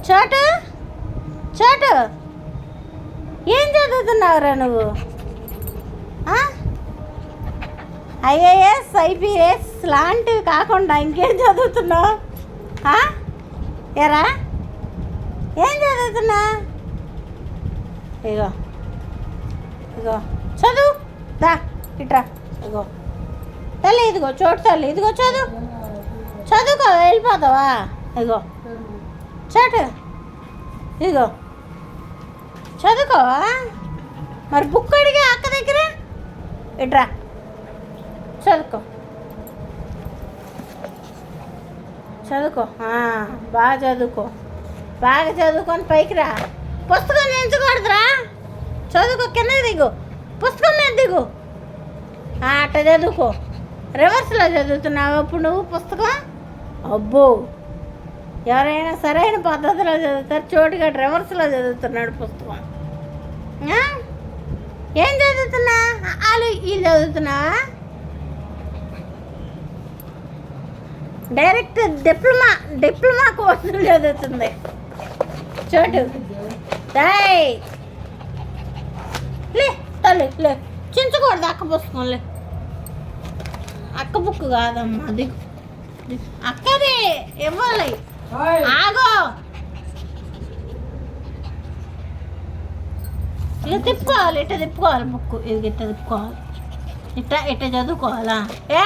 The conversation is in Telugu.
చోటు చోటు ఏం చదువుతున్నావురా నువ్వు? ఐఏఎస్ ఐపీఎస్ లాంటివి కాకుండా ఇంకేం చదువుతున్నావు? ఎరా ఏం చదువుతున్నా? ఇగో ఇగో చదువు దా ఇట్రా. ఇగో తల్లి ఇదిగో చోటు తల్లి ఇదిగో చదువుకో వెళ్ళిపోతావా? ఇగో చోటు ఇదిగో చదువుకోవా? మరి బుక్ అడిగా అక్క దగ్గర ఇట్రా చదువుకో బాగా చదువుకొని పైకి రా. పుస్తకం ఎంచకూడదురా, చదువుకో. కింద దిగు, పుస్తకం మీద దిగు. అట్ట చదువుకో. రివర్స్లో చదువుతున్నావు ఇప్పుడు నువ్వు పుస్తకం? అబ్బో, ఎవరైనా సరైన పద్ధతిలో చదువుతారు. చోటుగా రివర్స్లో చదువుతున్నాడు పుస్తకం. ఏం చదువుతున్నా? వీళ్ళు చదువుతున్నావా? డైరెక్ట్ డిప్లొమా కోర్సులు చదువుతుంది చోటు. లే తల్లి లే, చించకూడదు అక్క పుస్తకం. లే అక్క బుక్ కాదమ్మా, దిగు. అక్కది ఇవ్వాలి. ఆగో ఇలా తిప్పుకోవాలి, ఇట్ట తిప్పుకోవాలి బుక్. ఇది ఇట్ట తిప్పుకోవాలి, ఇట్ట చదువుకోవాలా? ఏ